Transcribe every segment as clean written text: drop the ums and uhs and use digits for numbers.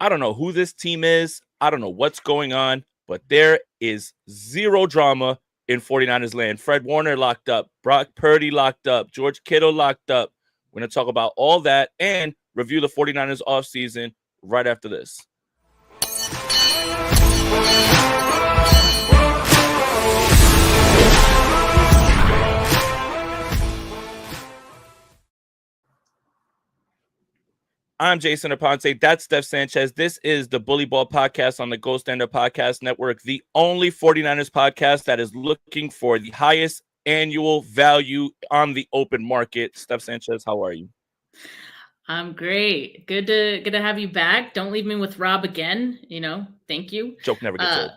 I don't know who this team is. I don't know what's going on, but there is zero drama in 49ers land. Fred Warner locked up, Brock Purdy locked up, George Kittle locked up. We're going to talk about all that and review the 49ers offseason right after this. I'm Jason Aponte. That's Steph Sanchez. This is the Bully Ball Podcast on the Gold Standard Podcast Network, the only 49ers podcast that is looking for the highest annual value on the open market. Steph Sanchez, how are you? I'm great. Good to have you back. Don't leave me with Rob again. Thank you. Joke never gets old.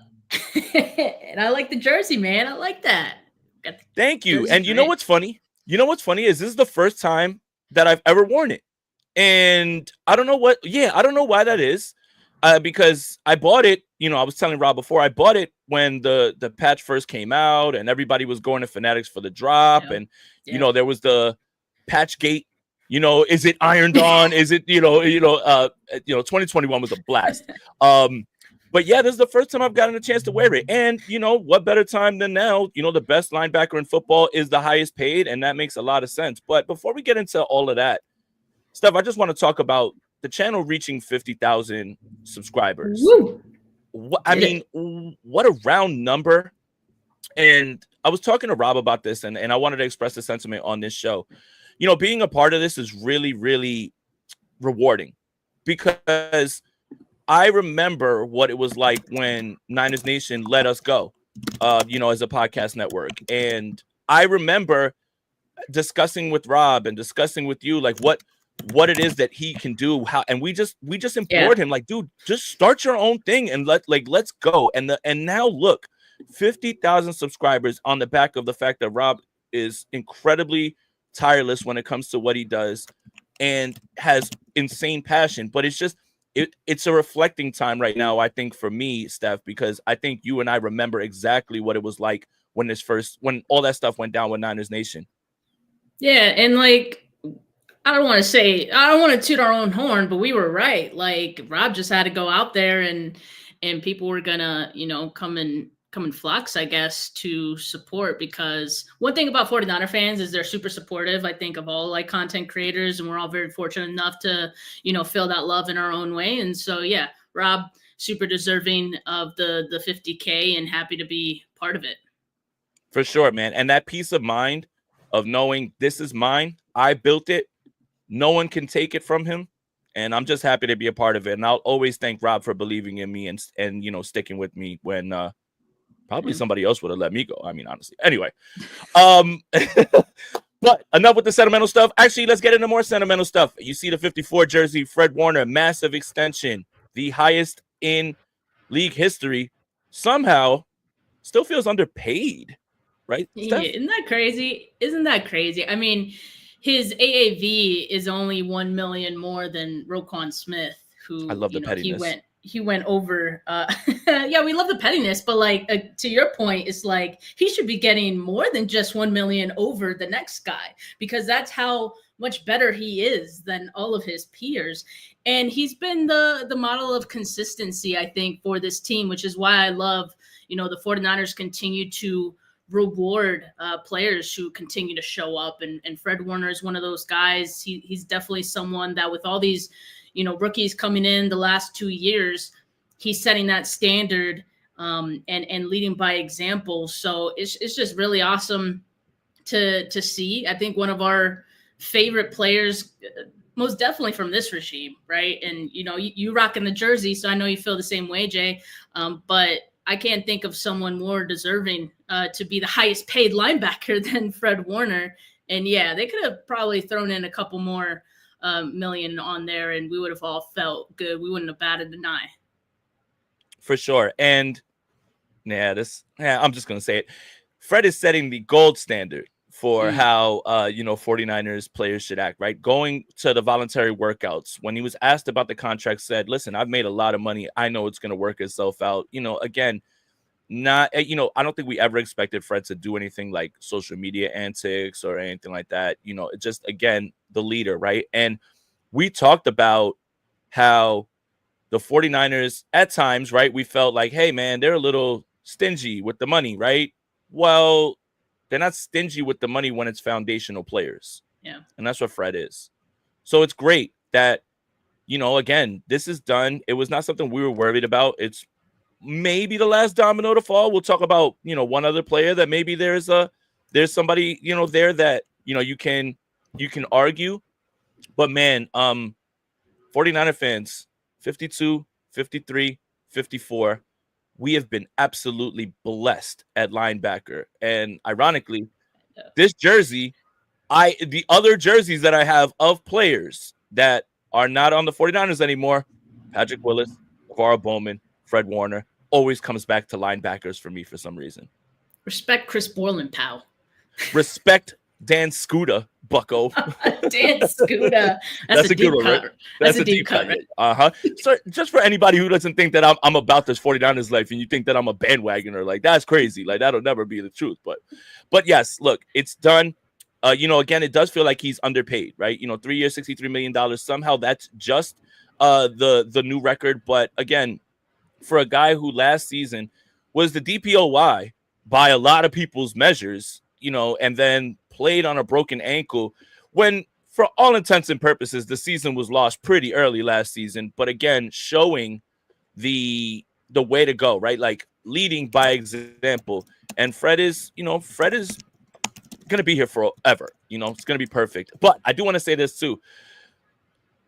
And I like the jersey, man. I like that. Thank you. And you know what's funny? Is this is the first time that I've ever worn it. And I don't know why that is. Because I bought it, I was telling Rob before, I bought it when the patch first came out and everybody was going to Fanatics for the drop. Yeah. And, there was the patch gate, is it ironed on? Is it, 2021 was a blast. But yeah, this is the first time I've gotten a chance to wear it. And, what better time than now? The best linebacker in football is the highest paid. And that makes a lot of sense. But before we get into all of that, Steph, I just want to talk about the channel reaching 50,000 subscribers. Woo! What a round number. And I was talking to Rob about this, and I wanted to express the sentiment on this show. Being a part of this is really, really rewarding because I remember what it was like when Niners Nation let us go, as a podcast network. And I remember discussing with Rob and discussing with you, like what it is that he can do, and we just implored him, like, dude, just start your own thing and let's go. And now look, 50,000 subscribers on the back of the fact that Rob is incredibly tireless when it comes to what he does and has insane passion. But it's just it's a reflecting time right now, I think, for me, Steph, because I think you and I remember exactly what it was like when all that stuff went down with Niners Nation. Yeah, and I don't want to toot our own horn, but we were right. Like, Rob just had to go out there and people were gonna, come in flux, I guess, to support, because one thing about 49er fans is they're super supportive, I think, of all content creators, and we're all very fortunate enough to, feel that love in our own way. And so, yeah, Rob, super deserving of the 50K and happy to be part of it. For sure, man. And that peace of mind of knowing this is mine, I built it, no one can take it from him, and I'm just happy to be a part of it. And I'll always thank Rob for believing in me and sticking with me when probably somebody else would have let me go. I mean, honestly. Anyway, but enough with the sentimental stuff. Actually, let's get into more sentimental stuff. You see the 54 jersey, Fred Warner, massive extension, the highest in league history. Somehow, still feels underpaid, right? Yeah, isn't that crazy? I mean, his AAV is only 1 million more than Roquan Smith, who I love the pettiness. He went over. Yeah, we love the pettiness, but to your point, it's like he should be getting more than just 1 million over the next guy, because that's how much better he is than all of his peers. And he's been the model of consistency, I think, for this team, which is why I love, the 49ers continue to reward players who continue to show up. And Fred Warner is one of those guys. He's definitely someone that, with all these, rookies coming in the last 2 years, he's setting that standard and leading by example. So it's just really awesome to see. I think one of our favorite players, most definitely from this regime, right? And, you rocking the jersey, so I know you feel the same way, Jay. But I can't think of someone more deserving to be the highest paid linebacker than Fred Warner. And yeah, they could have probably thrown in a couple more million on there, and we would have all felt good. We wouldn't have batted an eye. For sure. And I'm just going to say it. Fred is setting the gold standard for how, 49ers players should act, right? Going to the voluntary workouts. When he was asked about the contract, said, listen, I've made a lot of money. I know it's going to work itself out. Again, I don't think we ever expected Fred to do anything like social media antics or anything like that. Just, again, the leader, right? And we talked about how the 49ers at times, right, we felt like, hey, man, they're a little stingy with the money, right? Well, they're not stingy with the money when it's foundational players. Yeah. And that's what Fred is. So it's great that, again, this is done. It was not something we were worried about. It's maybe the last domino to fall. We'll talk about, one other player that maybe there's somebody, there that, you can argue. But man, 49er fans, 52, 53, 54, we have been absolutely blessed at linebacker. And ironically, this jersey, the other jerseys that I have of players that are not on the 49ers anymore, Patrick Willis, Navarro Bowman, Fred Warner, always comes back to linebackers for me for some reason. Respect Chris Borland, pal. Respect Dan Scooter, bucko. Dan Scooter. That's a deep cut. Right? That's a deep cut. Right? So just for anybody who doesn't think that I'm about this 49ers life and you think that I'm a bandwagoner, like that's crazy. Like that'll never be the truth. But yes, look, it's done. Again, it does feel like he's underpaid, right? 3 years, $63 million. Somehow that's just the new record. But again, for a guy who last season was the DPOY by a lot of people's measures, and then played on a broken ankle when, for all intents and purposes, the season was lost pretty early last season. But again, showing the way to go, right? Like leading by example. And Fred is going to be here forever. It's going to be perfect. But I do want to say this too.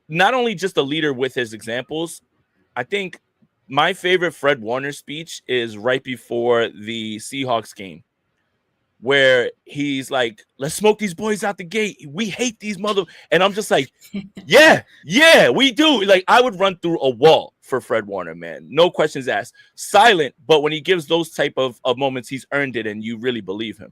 Not only just a leader with his examples, I think my favorite Fred Warner speech is right before the Seahawks game, where he's like, let's smoke these boys out the gate. We hate these And I'm just like, yeah, we do. Like, I would run through a wall for Fred Warner, man. No questions asked. Silent, but when he gives those type of moments, he's earned it, and you really believe him.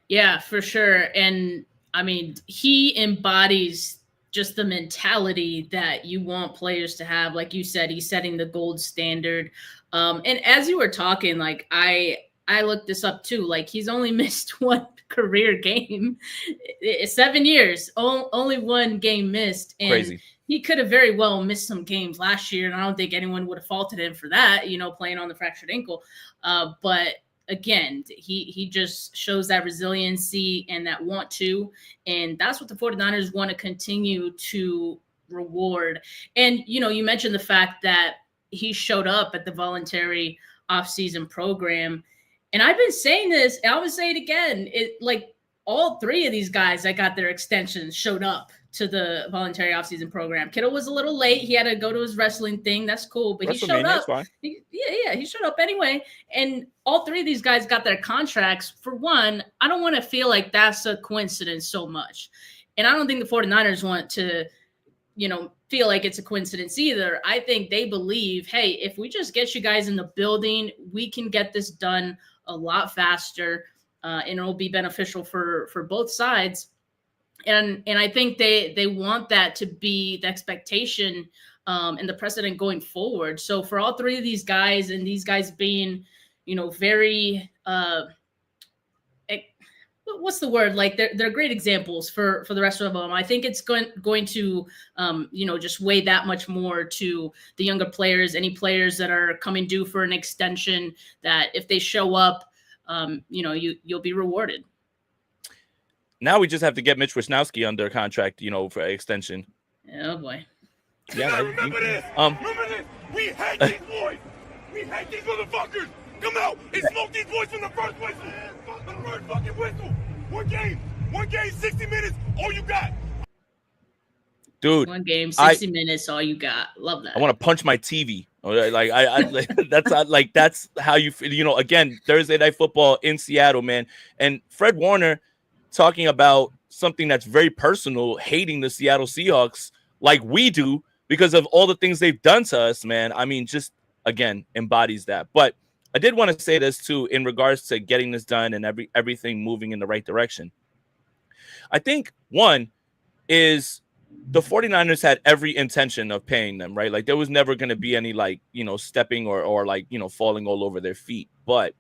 Yeah, for sure. And, I mean, he embodies just the mentality that you want players to have. Like you said, he's setting the gold standard. And as you were talking, like, I looked this up too. Like he's only missed one career game, 7 years, only one game missed. And crazy. He could have very well missed some games last year. And I don't think anyone would have faulted him for that, playing on the fractured ankle. But again, he just shows that resiliency and that want to, and that's what the 49ers want to continue to reward. And, you mentioned the fact that he showed up at the voluntary offseason program. And I've been saying this, and I would say it again. Like all three of these guys that got their extensions showed up to the voluntary offseason program. Kittle was a little late. He had to go to his wrestling thing. That's cool. But he showed up. He showed up anyway. And all three of these guys got their contracts. For one, I don't want to feel like that's a coincidence so much. And I don't think the 49ers want to, feel like it's a coincidence either. I think they believe, hey, if we just get you guys in the building, we can get this done a lot faster, and it'll be beneficial for both sides. And I think they want that to be the expectation and the precedent going forward. So for all three of these guys, and these guys being, very what's the word? Like they're great examples for the rest of them. I think it's going to just weigh that much more to the younger players, any players that are coming due for an extension, that if they show up, you'll be rewarded. Now we just have to get Mitch Wisnowski under contract, for extension. Oh boy. Yeah, remember this. Remember this. We hate these boys. We hate these motherfuckers. Come out and smoke these boys from the first whistle. The first fucking whistle. One game, 60 minutes, all you got. Dude. One game, 60 minutes, all you got. Love that. I want to punch my TV. Like that's how you feel. Again, Thursday Night Football in Seattle, man. And Fred Warner talking about something that's very personal, hating the Seattle Seahawks like we do because of all the things they've done to us, man. I mean, just, again, embodies that. But I did want to say this, too, in regards to getting this done and everything moving in the right direction. I think, one, is the 49ers had every intention of paying them, right? Like, there was never going to be any, stepping or falling all over their feet. But,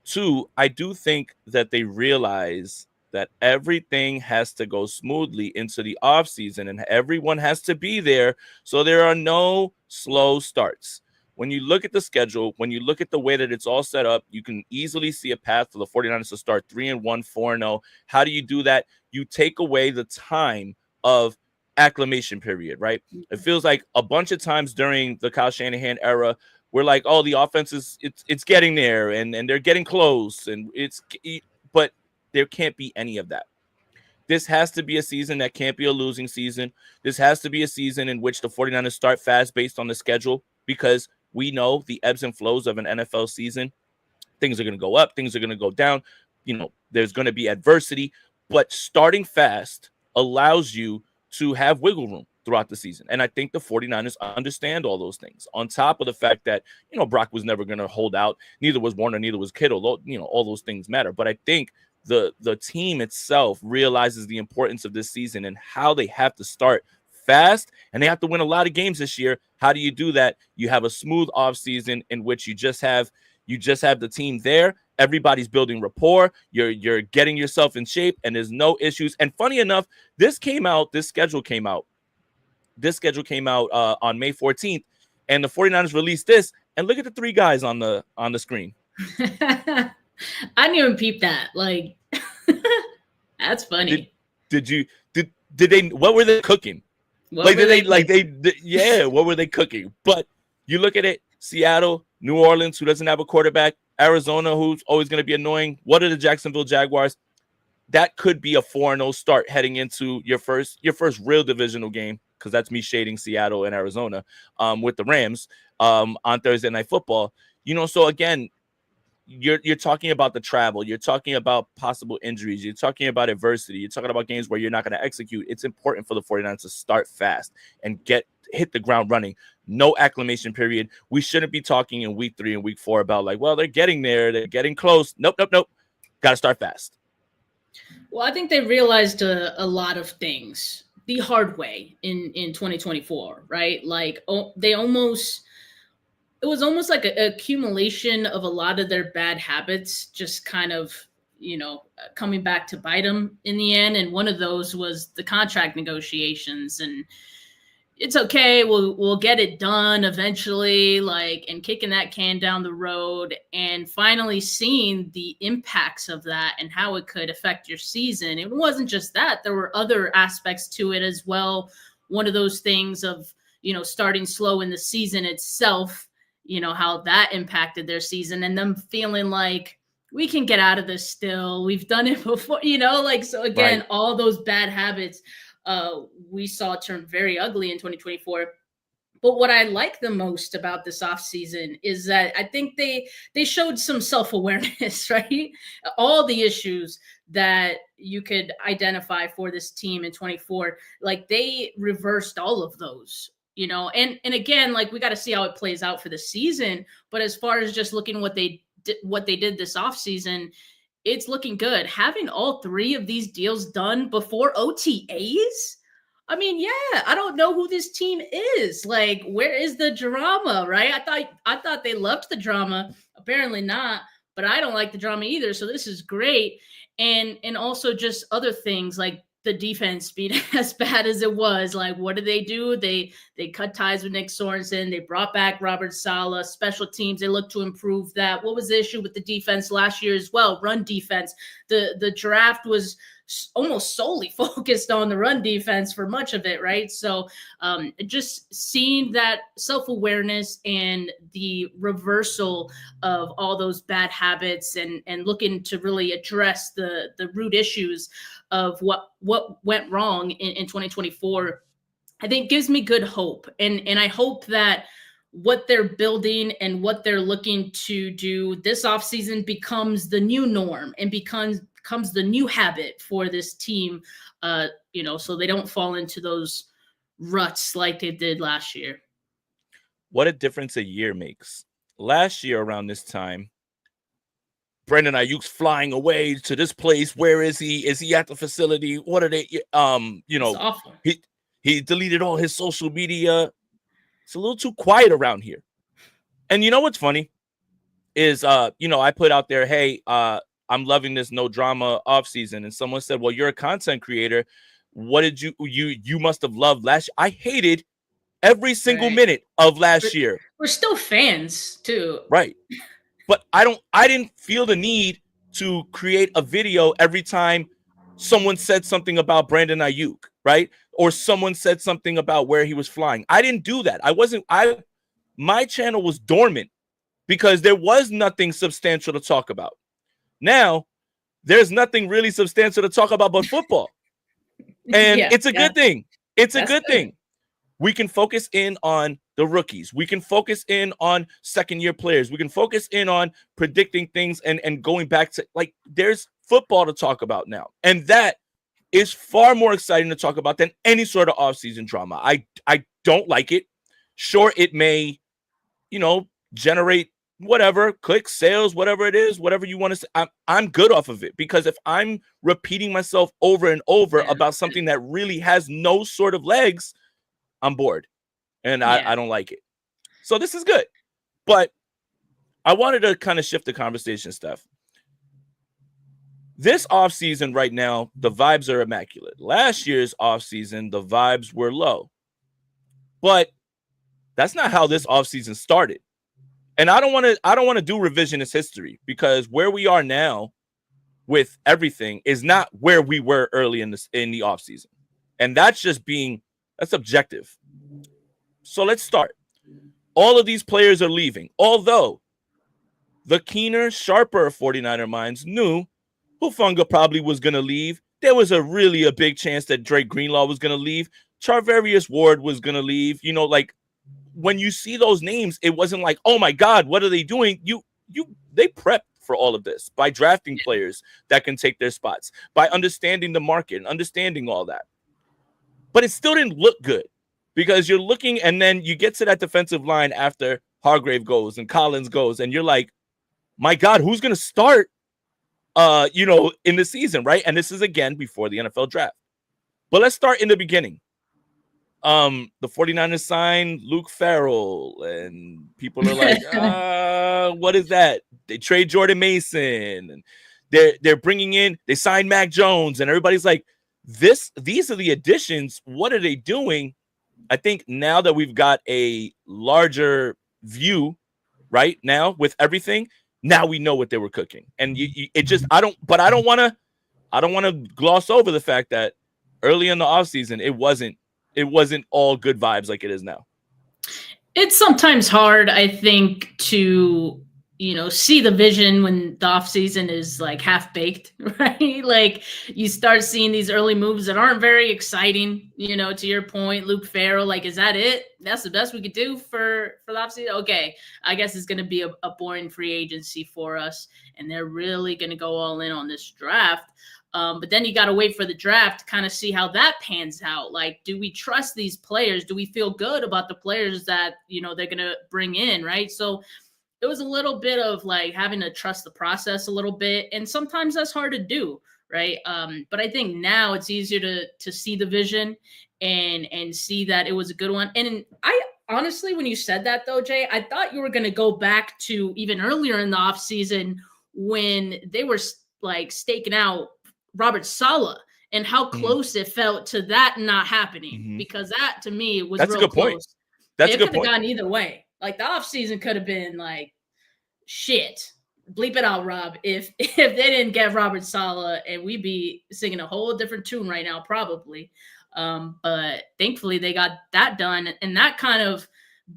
two, I do think that they realize that everything has to go smoothly into the offseason and everyone has to be there. So there are no slow starts. When you look at the schedule, when you look at the way that it's all set up, you can easily see a path for the 49ers to start 3-1, 4-0. How do you do that? You take away the time of acclimation period, right? It feels like a bunch of times during the Kyle Shanahan era, we're like, oh, the offense is it's getting there and they're getting close, but there can't be any of that. This has to be a season that can't be a losing season. This has to be a season in which the 49ers start fast based on the schedule, because we know the ebbs and flows of an NFL season. Things are going to go up. Things are going to go down. There's going to be adversity. But starting fast allows you to have wiggle room throughout the season. And I think the 49ers understand all those things. On top of the fact that, Brock was never going to hold out. Neither was Warner, neither was Kittle. All those things matter. But I think the team itself realizes the importance of this season and how they have to start fast, and they have to win a lot of games this year. How do you do that? You have a smooth offseason in which you just have the team there. Everybody's building rapport. You're getting yourself in shape, and there's no issues. And funny enough, this schedule came out on May 14th, and the 49ers released this, and look at the three guys on the screen. I didn't even peep that. Like, that's funny. Did they? What were they cooking? What were they cooking? But you look at it: Seattle, New Orleans, who doesn't have a quarterback, Arizona, who's always going to be annoying. What are the Jacksonville Jaguars? That could be a 4-0 start heading into your first real divisional game, because that's me shading Seattle and Arizona with the Rams on Thursday Night Football. So again, you're talking about the travel. You're talking about possible injuries. You're talking about adversity. You're talking about games where you're not going to execute. It's important for the 49ers to start fast and hit the ground running. No acclimation period. We shouldn't be talking in week 3 and week 4 about like, well, they're getting there. They're getting close. Nope. Got to start fast. Well, I think they realized a lot of things the hard way in 2024, right? Like, it was almost like an accumulation of a lot of their bad habits, just kind of, coming back to bite them in the end. And one of those was the contract negotiations. And it's okay, we'll get it done eventually, and kicking that can down the road, and finally seeing the impacts of that and how it could affect your season. It wasn't just that. There were other aspects to it as well. One of those things of, starting slow in the season itself, how that impacted their season, and them feeling like we can get out of this still. We've done it before, so again, right. All those bad habits we saw turn very ugly in 2024. But what I like the most about this offseason is that I think they showed some self-awareness, right? All the issues that you could identify for this team in 24, they reversed all of those. And again, we got to see how it plays out for the season. But as far as just looking what they did this offseason, it's looking good. Having all 3 of these deals done before OTAs, I mean, yeah, I don't know who this team is. Where is the drama, right? I thought they loved the drama. Apparently not, but I don't like the drama either. So this is great. And also just other things like the defense being as bad as it was. What did they do? They cut ties with Nick Sorensen. They brought back Robert Saleh. Special teams, they looked to improve that. What was the issue with the defense last year as well? Run defense. The draft was almost solely focused on the run defense for much of it, right? So just seeing that self-awareness and the reversal of all those bad habits and looking to really address the root issues of what went wrong in 2024, I think gives me good hope. And I hope that what they're building and what they're looking to do this offseason becomes the new norm and becomes the new habit for this team, so they don't fall into those ruts like they did last year. What a difference a year makes. Last year around this time, Brandon Ayuk's flying away to this place. Where is he? Is he at the facility? What are they? It's awful. He deleted all his social media. It's a little too quiet around here. And you know what's funny is, I put out there, hey, I'm loving this no drama offseason. And someone said, well, you're a content creator. What did you must have loved last year? I hated every single minute of last year. We're still fans too. Right. But I didn't feel the need to create a video every time someone said something about Brandon Ayuk, right? Or someone said something about where he was flying. I didn't do that. My channel was dormant because there was nothing substantial to talk about. Now, there's nothing really substantial to talk about but football. And it's a good thing. It's a good thing. We can focus in on the rookies. We can focus in on second-year players. We can focus in on predicting things and going back to, like, there's football to talk about now. And that is far more exciting to talk about than any sort of offseason drama. I don't like it. Sure, it may, generate whatever, clicks, sales, whatever it is, whatever you want to say. I'm good off of it, because if I'm repeating myself over and over about something that really has no sort of legs, I'm bored, and I don't like it. So this is good. But I wanted to kind of shift the conversation, Steph. This offseason right now, the vibes are immaculate. Last year's offseason, the vibes were low. But that's not how this offseason started. And I don't want to do revisionist history, because where we are now with everything is not where we were early in the offseason. And that's objective. So let's start. All of these players are leaving. Although the keener, sharper 49er minds knew Hufanga probably was going to leave. There was a big chance that Drake Greenlaw was going to leave. Charvarius Ward was going to leave. When you see those names, it wasn't like, oh my God, what are they doing? They prepped for all of this by drafting players that can take their spots, by understanding the market and understanding all that. But it still didn't look good, because you're looking, and then you get to that defensive line after Hargrave goes and Collins goes, and you're like, my God, who's going to start, in the season, right? And this is, again, before the NFL draft. But let's start in the beginning. The 49ers signed Luke Farrell, and people are like, what is that? They trade Jordan Mason, and they're bringing in, they signed Mac Jones, and everybody's like, these are the additions. What are they doing? I think now that we've got a larger view right now with everything, now we know what they were cooking. And I don't want to gloss over the fact that early in the offseason, it wasn't all good vibes like it is now. It's sometimes hard, I think, to see the vision when the offseason is like half baked, right? Like, you start seeing these early moves that aren't very exciting, to your point, Luke Farrell, like, is that it? That's the best we could do for the offseason? Okay, I guess it's going to be a boring free agency for us, and they're really going to go all in on this draft. But then you got to wait for the draft to kind of see how that pans out. Like, do we trust these players? Do we feel good about the players that, they're going to bring in, right? So it was a little bit of like having to trust the process a little bit. And sometimes that's hard to do, right? But I think now it's easier to see the vision and see that it was a good one. And I honestly, when you said that though, Jay, I thought you were going to go back to even earlier in the offseason when they were like staking out Robert Saleh and how close it felt to that not happening, because that to me was That's real a good close. Point. That's a good point. It could have gone either way. Like, the offseason could have been like, shit, bleep it out, Rob. If they didn't get Robert Saleh, and we'd be singing a whole different tune right now, probably. But thankfully they got that done, and that kind of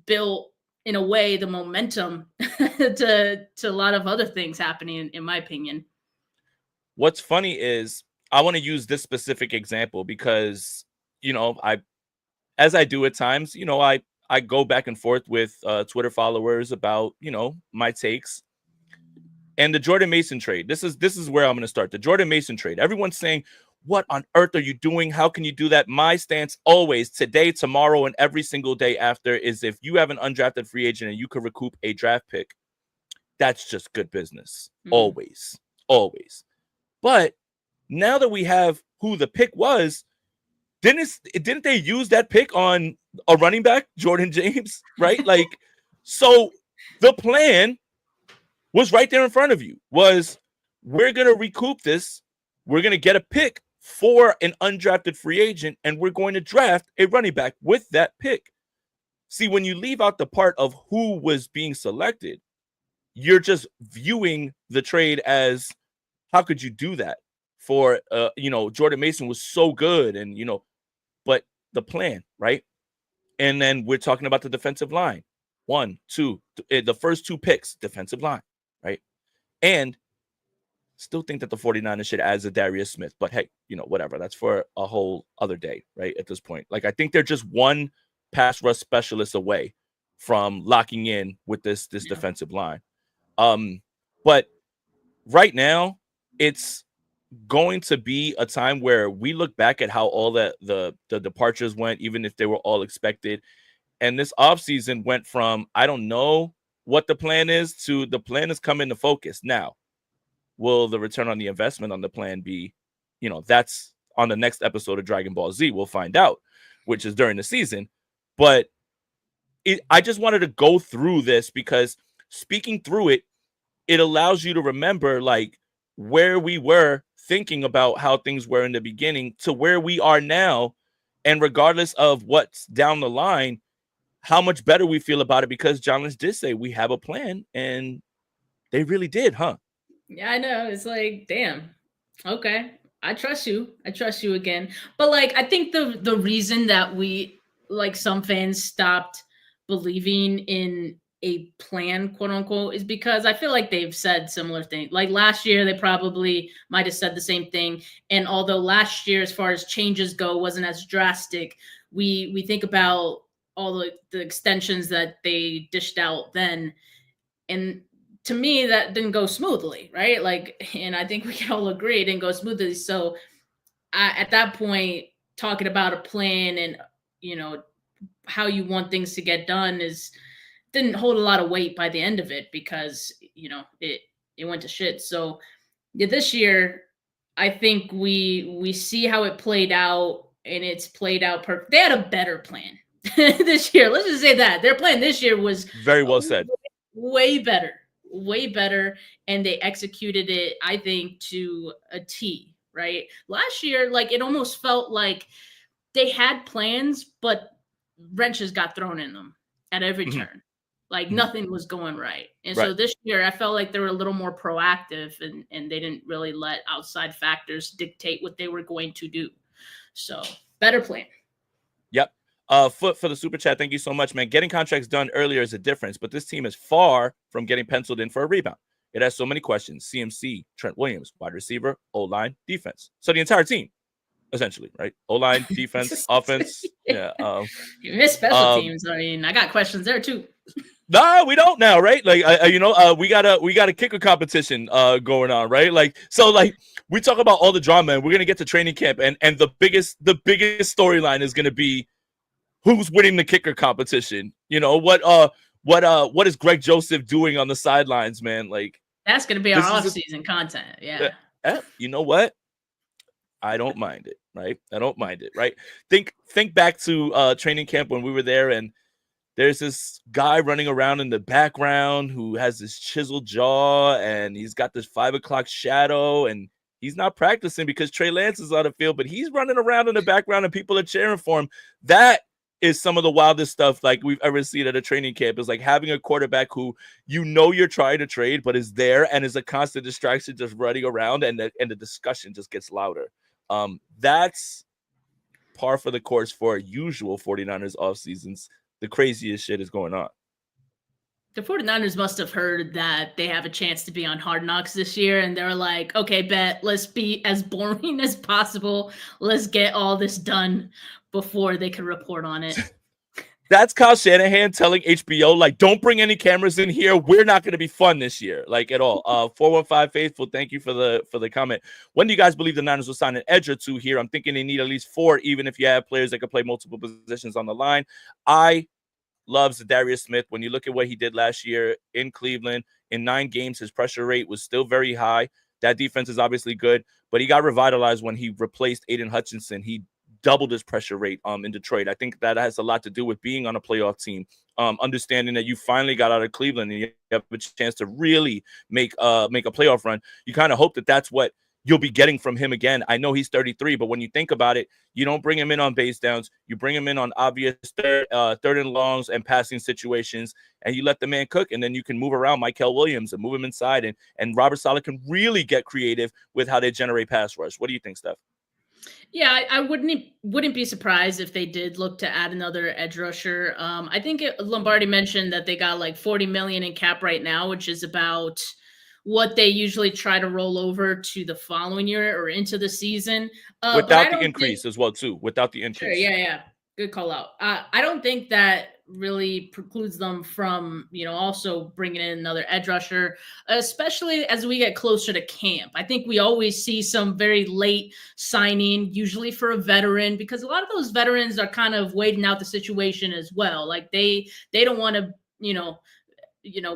built, in a way, the momentum to a lot of other things happening, in my opinion. What's funny is I want to use this specific example because, as I do at times, I go back and forth with Twitter followers about, my takes. And the Jordan Mason trade, this is where I'm going to start. The Jordan Mason trade. Everyone's saying, what on earth are you doing? How can you do that? My stance always, today, tomorrow, and every single day after, is if you have an undrafted free agent and you can recoup a draft pick, that's just good business. Always. But now that we have who the pick was, didn't they use that pick on a running back, Jordan James, right? Like, so the plan was right there in front of you, was we're going to recoup this. We're going to get a pick for an undrafted free agent, and we're going to draft a running back with that pick. See, when you leave out the part of who was being selected, you're just viewing the trade as, how could you do that for, Jordan Mason was so good, and, but the plan, right? And then we're talking about the defensive line. 1, 2, the first 2 picks, defensive line, right? And still think that the 49ers should add Zadarius Smith, but hey, whatever. That's for a whole other day, right? At this point, like, I think they're just one pass rush specialist away from locking in with this defensive line. But right now, it's going to be a time where we look back at how all the departures went, even if they were all expected. And this offseason went from, I don't know what the plan is, to the plan is coming to focus. Now, will the return on the investment on the plan be, that's on the next episode of Dragon Ball Z. We'll find out, which is during the season. But I just wanted to go through this because speaking through it, it allows you to remember, like, where we were thinking about how things were in the beginning to where we are now. And regardless of what's down the line, how much better we feel about it, because John Lynch did say we have a plan, and they really did, huh? Yeah, I know. It's like, damn. Okay. I trust you. I trust you again. But like, I think the reason that we, like, some fans stopped believing in a plan, quote unquote, is because I feel like they've said similar things. Like last year, they probably might have said the same thing. And although last year, as far as changes go, wasn't as drastic, we think about all the extensions that they dished out then. And to me, that didn't go smoothly, right? Like, and I think we can all agree it didn't go smoothly. So at that point, talking about a plan and, how you want things to get done didn't hold a lot of weight by the end of it, because, it went to shit. So yeah, this year, I think we see how it played out, and it's played out perfect. They had a better plan this year. Let's just say that their plan this year was very well said, way better, and they executed it, I think, to a T. Right? Last year, like, it almost felt like they had plans, but wrenches got thrown in them at every turn. Like nothing was going right. And so this year, I felt like they were a little more proactive, and they didn't really let outside factors dictate what they were going to do. So better plan. Yep. Foot for the super chat. Thank you so much, man. Getting contracts done earlier is a difference, but this team is far from getting penciled in for a rebound. It has so many questions. CMC, Trent Williams, wide receiver, O-line, defense. So the entire team, essentially, right? O-line, defense, offense. Yeah. You missed special teams. I mean, I got questions there too. No, we don't now, right? Like, we got a kicker competition going on, right? Like, so, like, we talk about all the drama, and we're gonna get to training camp, and the biggest storyline is gonna be who's winning the kicker competition. What is Greg Joseph doing on the sidelines, man? Like, that's gonna be our off-season content. Yeah. You know what? I don't mind it, right? I don't mind it, right? Think back to training camp when we were there, and there's this guy running around in the background who has this chiseled jaw, and he's got this 5 o'clock shadow, and he's not practicing because Trey Lance is on the field, but he's running around in the background and people are cheering for him. That is some of the wildest stuff like we've ever seen at a training camp. Is like having a quarterback who you're trying to trade, but is there and is a constant distraction, just running around, and the discussion just gets louder. That's par for the course for usual 49ers off seasons. The craziest shit is going on. The 49ers must have heard that they have a chance to be on Hard Knocks this year, and they're like, okay, bet, let's be as boring as possible. Let's get all this done before they can report on it. That's Kyle Shanahan telling HBO, like, don't bring any cameras in here. We're not going to be fun this year, like, at all. 415 Faithful, thank you for the comment. When do you guys believe the Niners will sign an edge or two here? I'm thinking they need at least 4, even if you have players that can play multiple positions on the line. I love Zadarius Smith. When you look at what he did last year in Cleveland, in 9 games, his pressure rate was still very high. That defense is obviously good, but he got revitalized when he replaced Aiden Hutchinson. He doubled his pressure rate in Detroit. I think that has a lot to do with being on a playoff team, understanding that you finally got out of Cleveland and you have a chance to really make a playoff run. You kind of hope that that's what you'll be getting from him again. I know he's 33, but when you think about it, you don't bring him in on base downs. You bring him in on obvious third and longs and passing situations, and you let the man cook, and then you can move around Michael Williams and move him inside, and Robert Saleh can really get creative with how they generate pass rush. What do you think, Steph? Yeah, I wouldn't be surprised if they did look to add another edge rusher. I think Lombardi mentioned that they got like $40 million in cap right now, which is about what they usually try to roll over to the following year or into the season. Without the increase as well, too. Without the increase. Sure, yeah. Good call out. I don't think that really precludes them from, also bringing in another edge rusher, especially as we get closer to camp. I think we always see some very late signing, usually for a veteran, because a lot of those veterans are kind of waiting out the situation as well. Like they don't want to,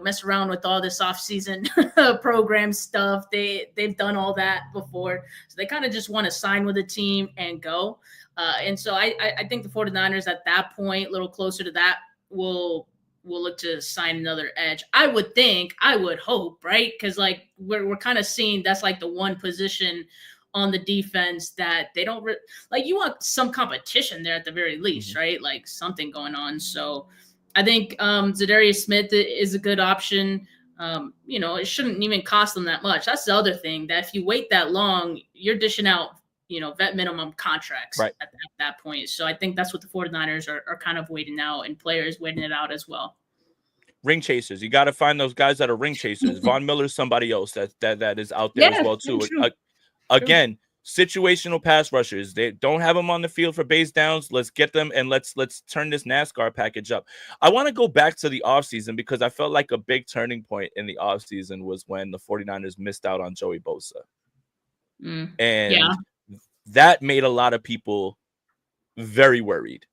mess around with all this offseason program stuff. They've done all that before. So they kind of just want to sign with a team and go. And so I think the 49ers at that point, a little closer to that, will look to sign another edge. I would hope, right? Because like we're kind of seeing that's like the one position on the defense that they don't like. You want some competition there at the very least, right? Like something going on. So I think Zadarius Smith is a good option. It shouldn't even cost them that much. That's the other thing, that if you wait that long, you're dishing out, vet minimum contracts at that point. So I think that's what the 49ers are kind of waiting out, and players waiting it out as well. Ring chasers. You got to find those guys that are ring chasers. Von Miller's somebody else that is out there as well, too. Again, situational pass rushers. They don't have them on the field for base downs. Let's get them, and let's turn this NASCAR package up. I want to go back to the offseason because I felt like a big turning point in the offseason was when the 49ers missed out on Joey Bosa. That made a lot of people very worried,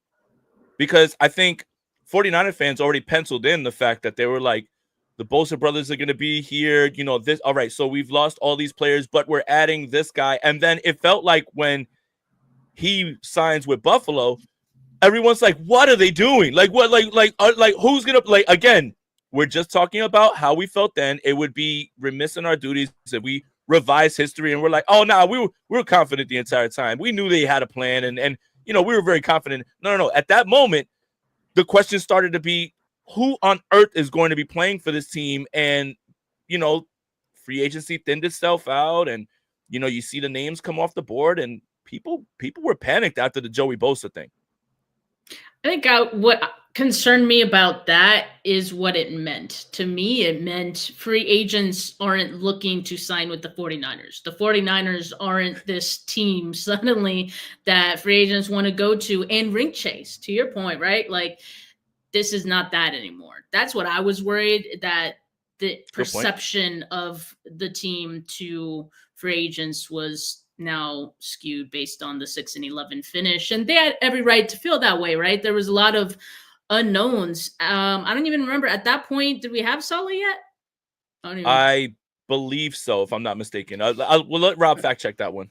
because I think 49er fans already penciled in the fact that they were like, the Bosa brothers are going to be here. This. All right, so we've lost all these players, but we're adding this guy. And then it felt like when he signs with Buffalo, everyone's like, what are they doing? Like, what? Like who's going to, again, we're just talking about how we felt then. It would be remiss in our duties if we revise history and we're like, oh, no, we were confident the entire time. We knew they had a plan, and we were very confident. No. At that moment, the question started to be, who on earth is going to be playing for this team? And, free agency thinned itself out, and, you see the names come off the board, and people were panicked after the Joey Bosa thing. I think what concerned me about that is what it meant. To me, it meant free agents aren't looking to sign with the 49ers. The 49ers aren't this team suddenly that free agents want to go to and ring chase, to your point, right? Like, this is not that anymore. That's what I was worried, that the perception of the team to free agents was now skewed based on the 6-11 finish. And they had every right to feel that way, right? There was a lot of unknowns. I don't even remember at that point, did we have Saleh yet? I believe so, if I'm not mistaken. We'll let Rob fact check that one.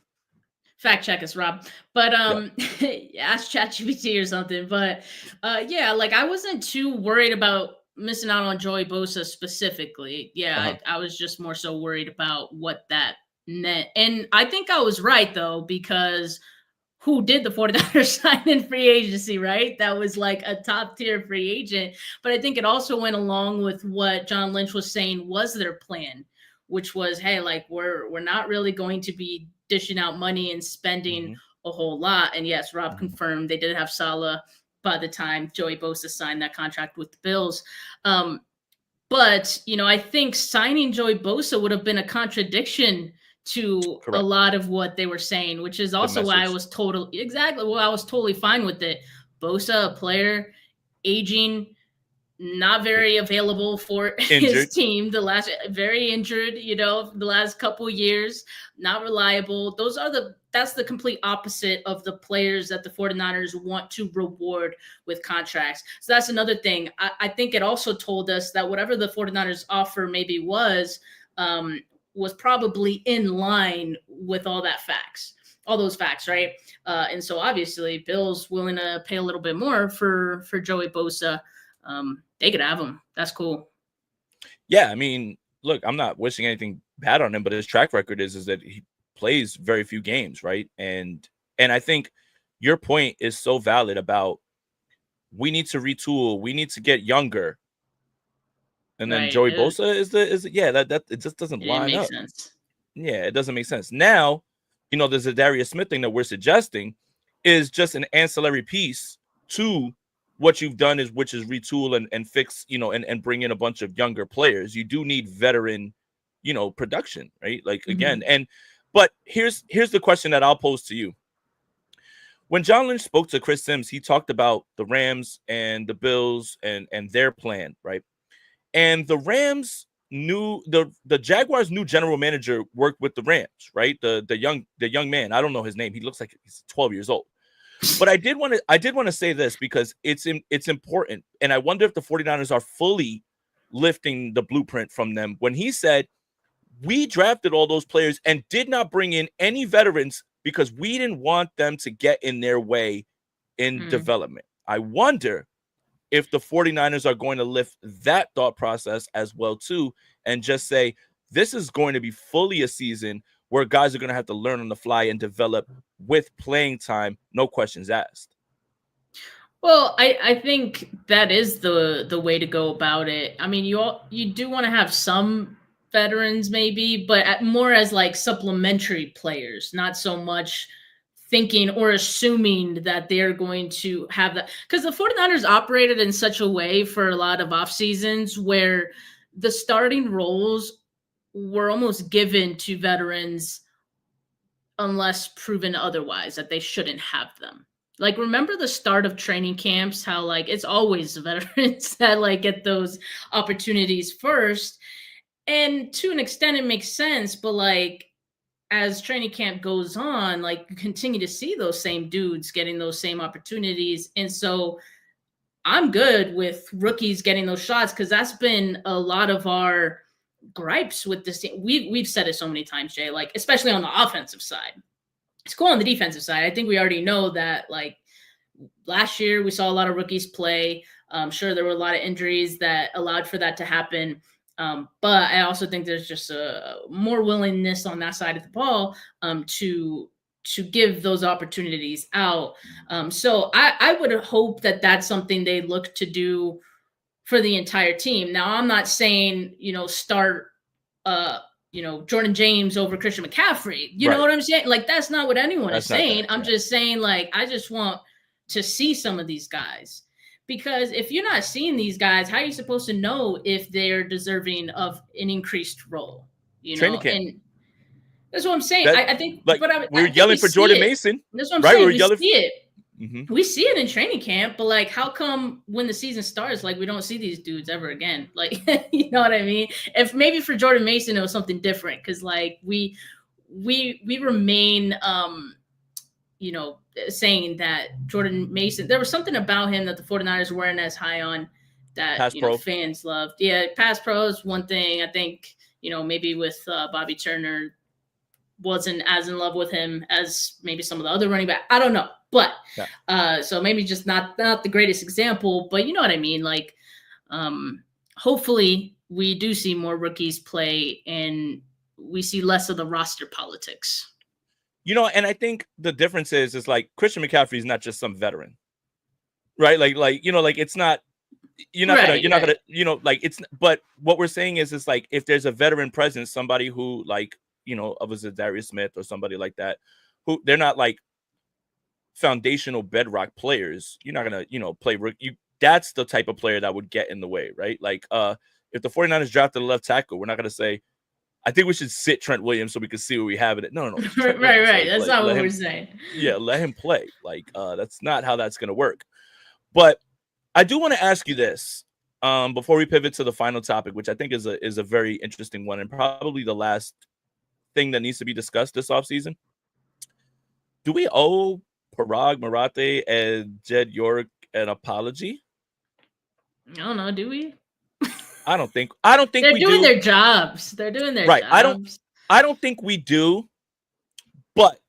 Fact check us, Rob. But ask ChatGPT or something. But I wasn't too worried about missing out on Joey Bosa specifically. I was just more so worried about what that meant. And I think I was right, though, because who did the 49ers sign in free agency, right? That was like a top tier free agent. But I think it also went along with what John Lynch was saying was their plan, which was, hey, like we're not really going to be dishing out money and spending a whole lot. And yes, Rob confirmed they did have Saleh by the time Joey Bosa signed that contract with the Bills. But, I think signing Joey Bosa would have been a contradiction to a lot of what they were saying, which is also why I was totally fine with it. Bosa, a player, aging, not very available for his team. Very injured, the last couple years, not reliable. That's the complete opposite of the players that the 49ers want to reward with contracts. So that's another thing. I think it also told us that whatever the 49ers offer maybe was probably in line with all those facts, right? And so obviously Bill's willing to pay a little bit more for Joey Bosa. They could have him. That's cool. Yeah, I mean, look, I'm not wishing anything bad on him, but his track record is that he plays very few games, right? And I think your point is so valid about we need to retool, we need to get younger. And then Right. Joey Bosa is that it just doesn't It didn't line make up. sense. Yeah, it doesn't make sense. Now, the Zadarius Smith thing that we're suggesting is just an ancillary piece to what you've done, which is retool and fix, and bring in a bunch of younger players. You do need veteran, production, right? Like again, but here's the question that I'll pose to you. When John Lynch spoke to Chris Sims, he talked about the Rams and the Bills and their plan, right? And the Rams knew the Jaguars' new general manager worked with the Rams, right? The young man. I don't know his name. He looks like he's 12 years old. But I did want to say this because it's important. And I wonder if the 49ers are fully lifting the blueprint from them when he said, we drafted all those players and did not bring in any veterans because we didn't want them to get in their way in development. I wonder if the 49ers are going to lift that thought process as well too, and just say, this is going to be fully a season where guys are going to have to learn on the fly and develop with playing time, no questions asked. Well, I think that is the way to go about it. I mean, you do want to have some veterans maybe, but more as like supplementary players, not so much thinking or assuming that they're going to have that, because the 49ers operated in such a way for a lot of off seasons where the starting roles were almost given to veterans unless proven otherwise that they shouldn't have them. Like, remember the start of training camps, how like it's always the veterans that like get those opportunities first. And to an extent it makes sense, but like as training camp goes on, like you continue to see those same dudes getting those same opportunities. And so I'm good with rookies getting those shots, because that's been a lot of our gripes with this team. We've said it so many times, Jay, like especially on the offensive side. It's cool on the defensive side. I think we already know that, like last year we saw a lot of rookies play. Sure, there were a lot of injuries that allowed for that to happen. But I also think there's just a more willingness on that side of the ball to give those opportunities out. So I would hope that that's something they look to do for the entire team. Now, I'm not saying, start, Jordan James over Christian McCaffrey. You know what I'm saying? Like, that's not what anyone is saying. I'm just saying, like, I just want to see some of these guys. Because if you're not seeing these guys, how are you supposed to know if they're deserving of an increased role? Training camp. And that's what I'm saying. I think, like, but we were yelling for Jordan Mason. That's what I'm saying. We see it. Mm-hmm. We see it in training camp, but like, how come when the season starts, like we don't see these dudes ever again? Like, you know what I mean? If maybe for Jordan Mason, it was something different, because like we remain, saying that Jordan Mason, there was something about him that the 49ers weren't as high on, that fans loved. Yeah, pass pro is one thing. I think, maybe with Bobby Turner, wasn't as in love with him as maybe some of the other running back. I don't know. But so maybe just not the greatest example, but you know what I mean? Like, hopefully we do see more rookies play and we see less of the roster politics. And I think the difference is like Christian McCaffrey is not just some veteran, right? Like, it's not, you're not gonna, like it's, but what we're saying is like, if there's a veteran presence, somebody who like, of a Zadarius Smith or somebody like that, who they're not like foundational bedrock players, you're not gonna, play rookie. That's the type of player that would get in the way, right? Like, if the 49ers drafted a left tackle, we're not gonna say, I think we should sit Trent Williams so we can see what we have in it. No. Right. That's not what we're saying. Yeah, let him play. Like, that's not how that's gonna work. But I do want to ask you this before we pivot to the final topic, which I think is a very interesting one and probably the last thing that needs to be discussed this offseason. Do we owe Parag Marathe and Jed York an apology? I don't know. Do we? I don't think they're we doing do. their jobs. They're doing their jobs. I don't think we do. But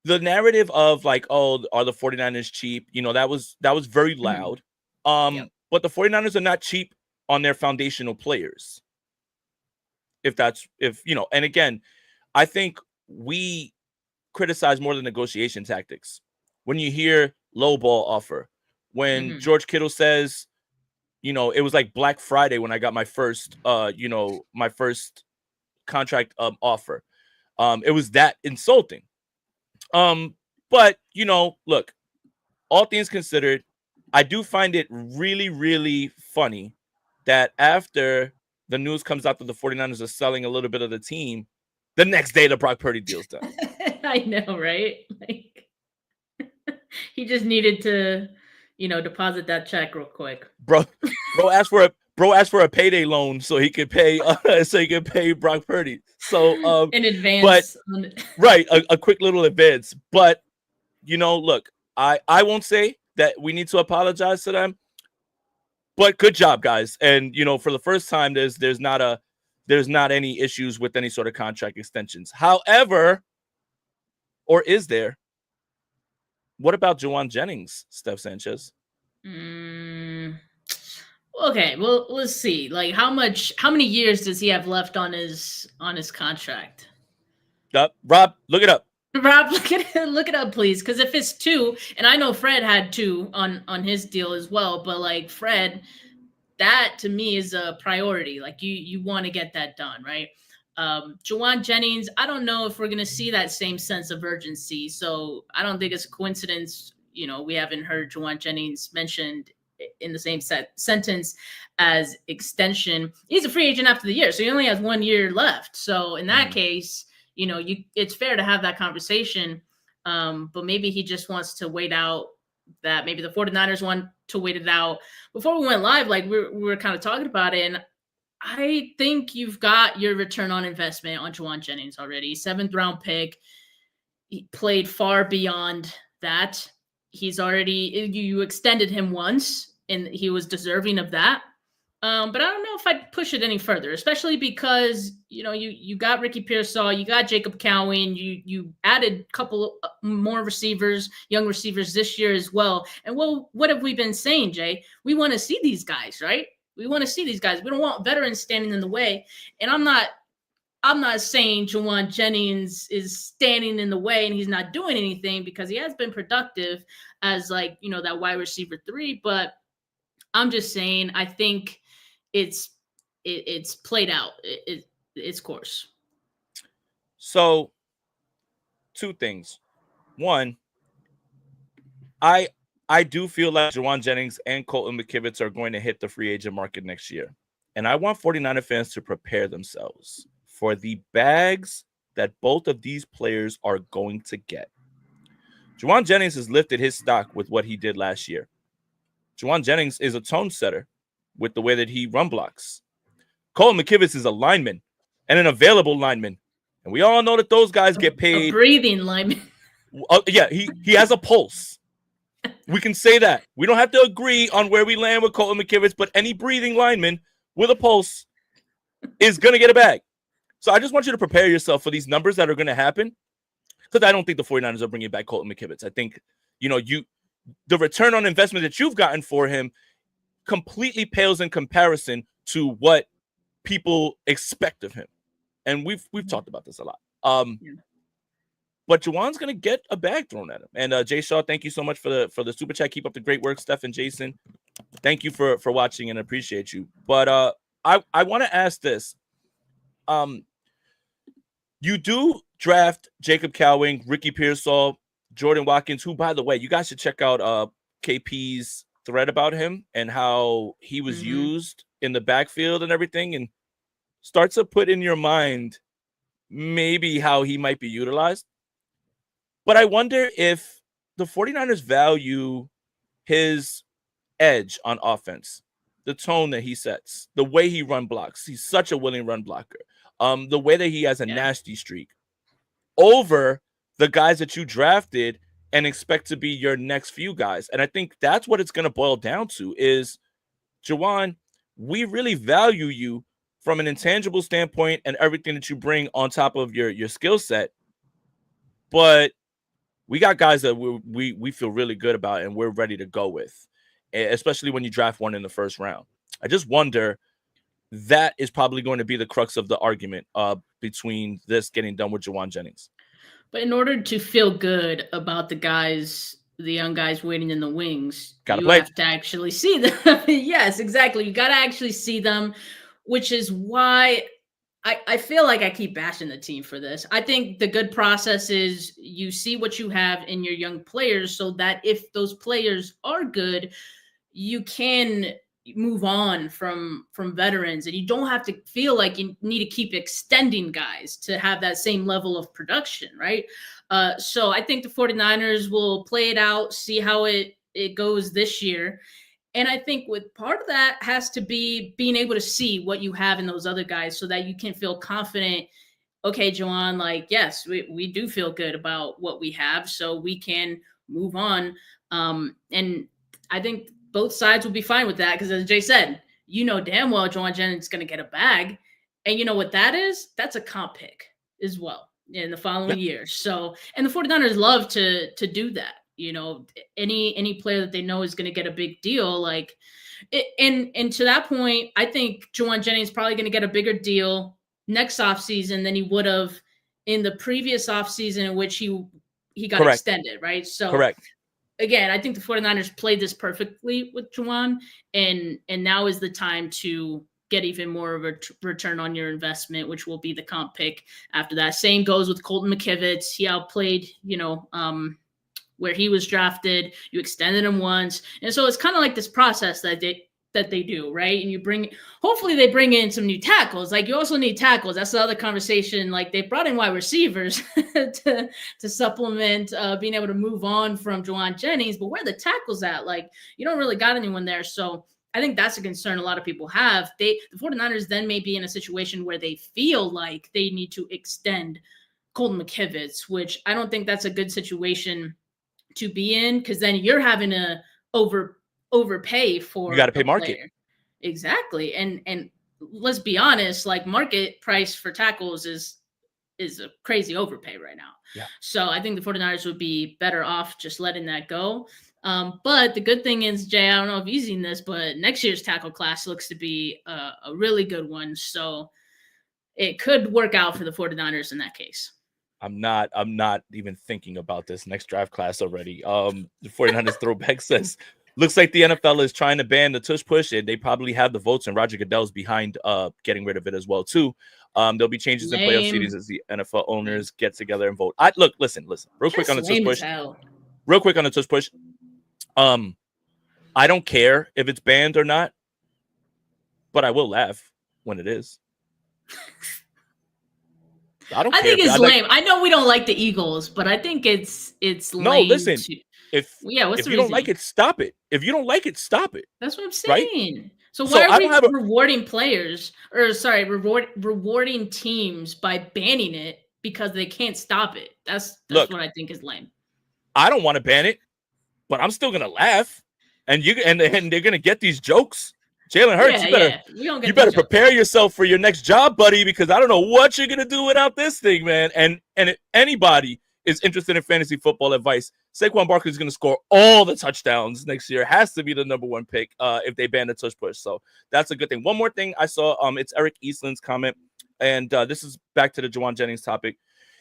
the narrative of like, oh, are the 49ers cheap? That was very loud. But the 49ers are not cheap on their foundational players. And again, I think we criticize more the negotiation tactics. When you hear low ball offer, when George Kittle says, it was like Black Friday when I got my first, my first contract offer. It was that insulting. But look, all things considered, I do find it really, really funny that after the news comes out that the 49ers are selling a little bit of the team, the next day the Brock Purdy deal's done. I know, right? Like, he just needed to, deposit that check real quick. Bro asked for a payday loan so he could pay Brock Purdy. So in advance. But, right, a quick little advance. But look, I won't say that we need to apologize to them. But good job, guys. And for the first time, there's not any issues with any sort of contract extensions. However, or is there? What about Jauan Jennings, Steph Sanchez? Okay, well, let's see. Like, how many years does he have left on his contract? Rob, look it up. Rob, look it up, please. Because if it's 2, and I know Fred had 2 on his deal as well, but like Fred, that to me is a priority. Like you want to get that done, right? Jauan Jennings, I don't know if we're going to see that same sense of urgency. So I don't think it's a coincidence. We haven't heard Jauan Jennings mentioned in the same sentence as extension. He's a free agent after the year, so he only has 1 year left. So in that case, it's fair to have that conversation. But maybe he just wants to wait out that. Maybe the 49ers want to wait it out. Before we went live, like we were kind of talking about it, and I think you've got your return on investment on Jauan Jennings already. 7th round pick. He played far beyond that. He's already, you extended him once, and he was deserving of that. But I don't know if I'd push it any further, especially because, you got Ricky Pearsall, you got Jacob Cowing, you added a couple more receivers, young receivers this year as well. And what have we been saying, Jay? We want to see these guys, right? We want to see these guys. We don't want veterans standing in the way. And I'm not saying Jauan Jennings is standing in the way and he's not doing anything, because he has been productive as that wide receiver 3. But I'm just saying, I think it's played out its course. So 2 things. One, I do feel like Jauan Jennings and Colton McKivitz are going to hit the free agent market next year. And I want 49er fans to prepare themselves for the bags that both of these players are going to get. Jauan Jennings has lifted his stock with what he did last year. Jauan Jennings is a tone setter with the way that he run blocks. Colton McKivitz is a lineman and an available lineman. And we all know that those guys get paid. A breathing lineman. Yeah, he has a pulse. We can say that. We don't have to agree on where we land with Colton McKivitz, but any breathing lineman with a pulse is going to get a bag. So I just want you to prepare yourself for these numbers that are going to happen, because I don't think the 49ers are bringing back Colton McKivitz. I think, the return on investment that you've gotten for him completely pales in comparison to what people expect of him. And we've talked about this a lot. But Jauan's going to get a bag thrown at him. And Jay Shaw, thank you so much for the super chat. Keep up the great work, Steph and Jason. Thank you for watching and appreciate you. But I want to ask this. You do draft Jacob Cowing, Ricky Pearsall, Jordan Watkins, who, by the way, you guys should check out KP's thread about him and how he was used in the backfield and everything, and start to put in your mind maybe how he might be utilized. But I wonder if the 49ers value his edge on offense, the tone that he sets, the way he run blocks. He's such a willing run blocker. The way that he has a nasty streak over the guys that you drafted and expect to be your next few guys. And I think that's what it's going to boil down to is, Jauan, we really value you from an intangible standpoint and everything that you bring on top of your skill set. But we got guys that we feel really good about and we're ready to go with, especially when you draft one in the first round. I just wonder, that is probably going to be the crux of the argument between this getting done with Jauan Jennings. But in order to feel good about the young guys waiting in the wings, you have to actually see them. Yes, exactly. You got to actually see them, which is why I feel like I keep bashing the team for this. I think the good process is you see what you have in your young players so that if those players are good, you can move on from veterans and you don't have to feel like you need to keep extending guys to have that same level of production, right? So I think the 49ers will play it out, see how it goes this year. And I think with part of that has to be being able to see what you have in those other guys so that you can feel confident. Okay, Jauan, like, yes, we do feel good about what we have, so we can move on. And I think both sides will be fine with that because, as Jay said, you know damn well Jauan Jennings is going to get a bag. And you know what that is? That's a comp pick as well in the following year. So, and the 49ers love to do that. You know, any player that they know is going to get a big deal. Like, and to that point, I think Jauan Jennings is probably going to get a bigger deal next offseason than he would have in the previous offseason in which he got extended, right? So again, I think the 49ers played this perfectly with Jauan, and now is the time to get even more of a return on your investment, which will be the comp pick after that. Same goes with Colton McKivitz. He outplayed, where he was drafted. You extended him once. And so it's kind of like this process that they do, right? And hopefully they bring in some new tackles. Like, you also need tackles. That's the other conversation. Like, they brought in wide receivers to supplement being able to move on from Jauan Jennings, but where are the tackles at? Like, you don't really got anyone there. So I think that's a concern a lot of people have. The 49ers then may be in a situation where they feel like they need to extend Colton McKivitz, which I don't think that's a good situation to be in, because then you're having to overpay for, you got to pay market. Player. Exactly. And let's be honest, like, market price for tackles is a crazy overpay right now. Yeah. So I think the 49ers would be better off just letting that go. But the good thing is, Jay, I don't know if you've seen this, but next year's tackle class looks to be a really good one. So it could work out for the 49ers in that case. I'm not even thinking about this next draft class already. The 49ers throwback says, looks like the NFL is trying to ban the tush push, and they probably have the votes, and Roger Goodell's behind getting rid of it as well too. There'll be changes in playoff series as the NFL owners get together and vote. Listen, real quick on the tush push. Real quick on the tush push. I don't care if it's banned or not, but I will laugh when it is. I think it's lame. I know we don't like the Eagles, but I think it's lame. No, listen. If you don't like it, stop it. If you don't like it, stop it. That's what I'm saying. Right? So why are we rewarding players, rewarding teams by banning it because they can't stop it? That's what I think is lame. I don't want to ban it, but I'm still gonna laugh, and they're gonna get these jokes. Jalen Hurts, you better prepare yourself for your next job, buddy, because I don't know what you're going to do without this thing, man. And if anybody is interested in fantasy football advice, Saquon Barkley is going to score all the touchdowns next year. Has to be the number one pick if they ban the tush push. So that's a good thing. One more thing I saw, it's Eric Eastland's comment, and this is back to the Jauan Jennings topic.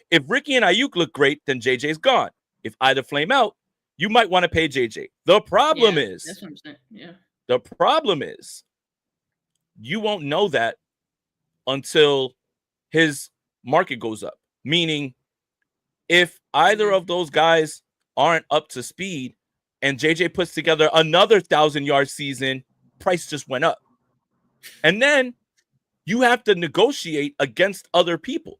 If Ricky and Ayuk look great, then JJ's gone. If either flame out, you might want to pay JJ. The problem is, that's what I'm saying. Yeah. The problem is you won't know that until his market goes up. Meaning, if either of those guys aren't up to speed and JJ puts together another 1,000-yard season, price just went up. And then you have to negotiate against other people.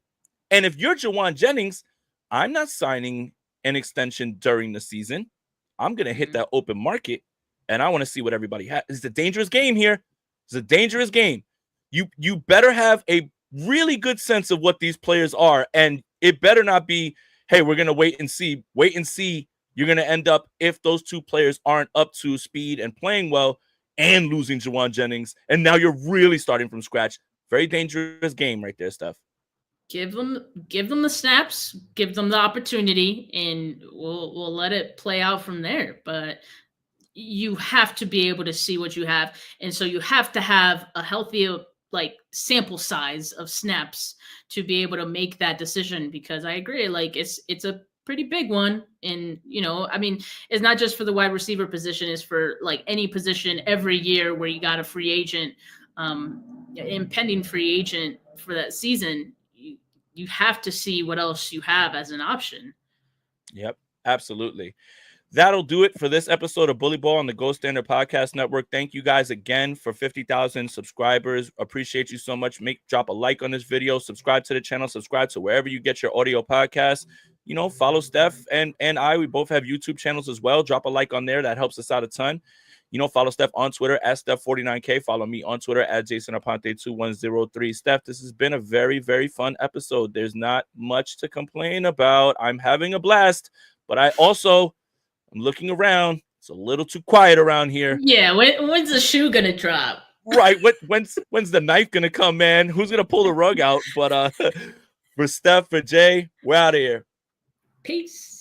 And if you're Jauan Jennings, I'm not signing an extension during the season. I'm going to hit that open market. And I want to see what everybody has. It's a dangerous game here. It's a dangerous game. You better have a really good sense of what these players are. And it better not be, hey, we're going to wait and see. Wait and see. You're going to end up, if those two players aren't up to speed and playing well, and losing Jauan Jennings. And now you're really starting from scratch. Very dangerous game right there, Steph. Give them the snaps, give them the opportunity, and we'll let it play out from there. But you have to be able to see what you have. And so you have to have a healthy like sample size of snaps to be able to make that decision, because I agree, like it's a pretty big one. And, you know, I mean, it's not just for the wide receiver position, it's for like any position every year where you got a free agent, impending free agent for that season. You have to see what else you have as an option. Yep, absolutely. That'll do it for this episode of Bully Ball on the Gold Standard Podcast Network. Thank you guys again for 50,000 subscribers. Appreciate you so much. Drop a like on this video, subscribe to the channel, subscribe to wherever you get your audio podcasts. You know, follow Steph and I. We both have YouTube channels as well. Drop a like on there. That helps us out a ton. You know, follow Steph on Twitter at Steph49K. Follow me on Twitter at JasonAponte2103. Steph, this has been a very, very fun episode. There's not much to complain about. I'm having a blast, but I'm looking around. It's a little too quiet around here. Yeah, when's the shoe gonna drop? Right. When's the knife gonna come, man? Who's gonna pull the rug out? But for Steph, for Jay, we're out of here. Peace.